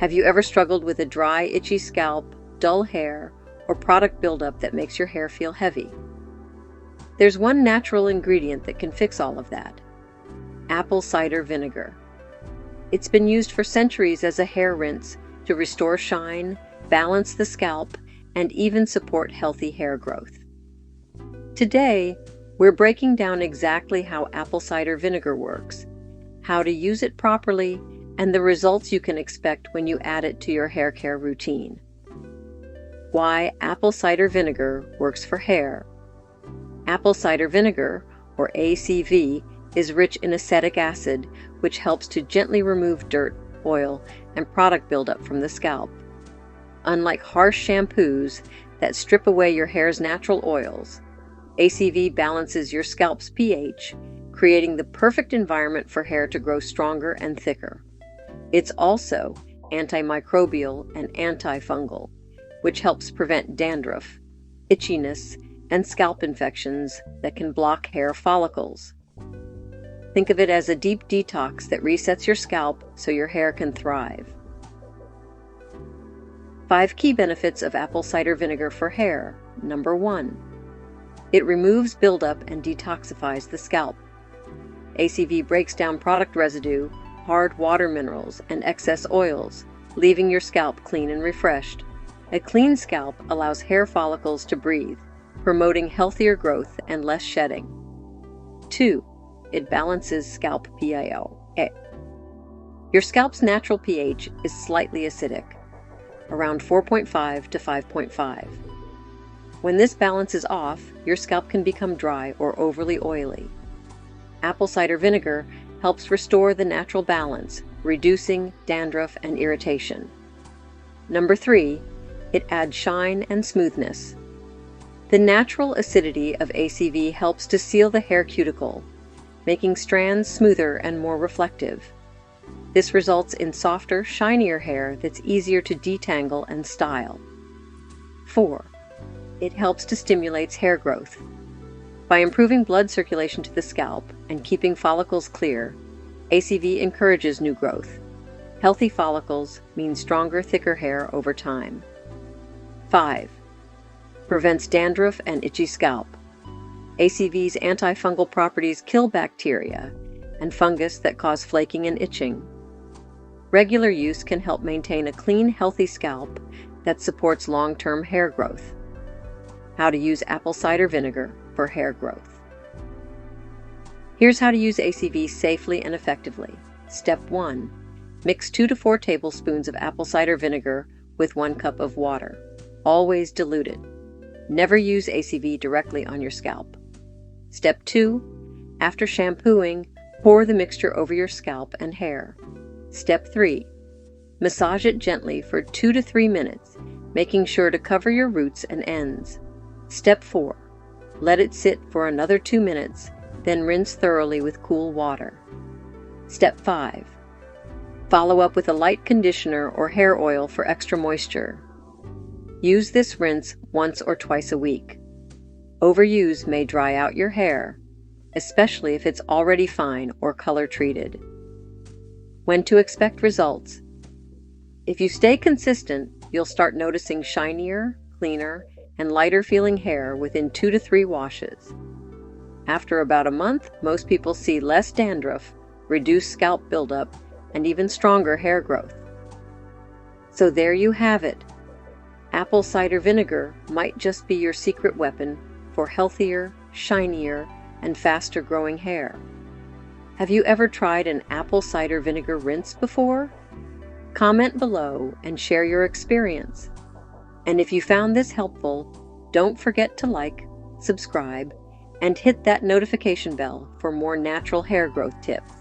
Have you ever struggled with a dry, itchy scalp, dull hair, or product buildup that makes your hair feel heavy? There's one natural ingredient that can fix all of that: apple cider vinegar. It's been used for centuries as a hair rinse to restore shine, balance the scalp, and even support healthy hair growth. Today, we're breaking down exactly how apple cider vinegar works, how to use it properly, and the results you can expect when you add it to your hair care routine. Why apple cider vinegar works for hair. Apple cider vinegar, or ACV, is rich in acetic acid, which helps to gently remove dirt, oil, and product buildup from the scalp. Unlike harsh shampoos that strip away your hair's natural oils, ACV balances your scalp's pH, creating the perfect environment for hair to grow stronger and thicker. It's also antimicrobial and antifungal, which helps prevent dandruff, itchiness, and scalp infections that can block hair follicles. Think of it as a deep detox that resets your scalp so your hair can thrive. 5 key benefits of apple cider vinegar for hair. Number 1. It removes buildup and detoxifies the scalp. ACV breaks down product residue, hard water minerals, and excess oils, leaving your scalp clean and refreshed. A clean scalp allows hair follicles to breathe, promoting healthier growth and less shedding. 2. It balances scalp pH. Your scalp's natural pH is slightly acidic, around 4.5 to 5.5. When this balance is off, your scalp can become dry or overly oily. Apple cider vinegar helps restore the natural balance, reducing dandruff and irritation. Number 3. It adds shine and smoothness. The natural acidity of ACV helps to seal the hair cuticle, making strands smoother and more reflective. This results in softer, shinier hair that's easier to detangle and style. 4. It helps to stimulate hair growth. By improving blood circulation to the scalp and keeping follicles clear, ACV encourages new growth. Healthy follicles mean stronger, thicker hair over time. 5. Prevents dandruff and itchy scalp. ACV's antifungal properties kill bacteria and fungus that cause flaking and itching. Regular use can help maintain a clean, healthy scalp that supports long-term hair growth. How to use apple cider vinegar for hair growth. Here's how to use ACV safely and effectively. Step 1. Mix 2 to 4 tablespoons of apple cider vinegar with 1 cup of water. Always diluted. Never use ACV directly on your scalp. Step 2. After shampooing, pour the mixture over your scalp and hair. Step 3. Massage it gently for 2 to 3 minutes, making sure to cover your roots and ends. Step 4. Let it sit for another 2 minutes, then rinse thoroughly with cool water. Step 5. Follow up with a light conditioner or hair oil for extra moisture. Use this rinse once or twice a week. Overuse may dry out your hair, especially if it's already fine or color treated. When to expect results. If you stay consistent, you'll start noticing shinier, cleaner, and lighter feeling hair within 2 to 3 washes. After about a month, most people see less dandruff, reduced scalp buildup, and even stronger hair growth. So there you have it. Apple cider vinegar might just be your secret weapon for healthier, shinier, and faster growing hair. Have you ever tried an apple cider vinegar rinse before? Comment below and share your experience. And if you found this helpful, don't forget to like, subscribe, and hit that notification bell for more natural hair growth tips.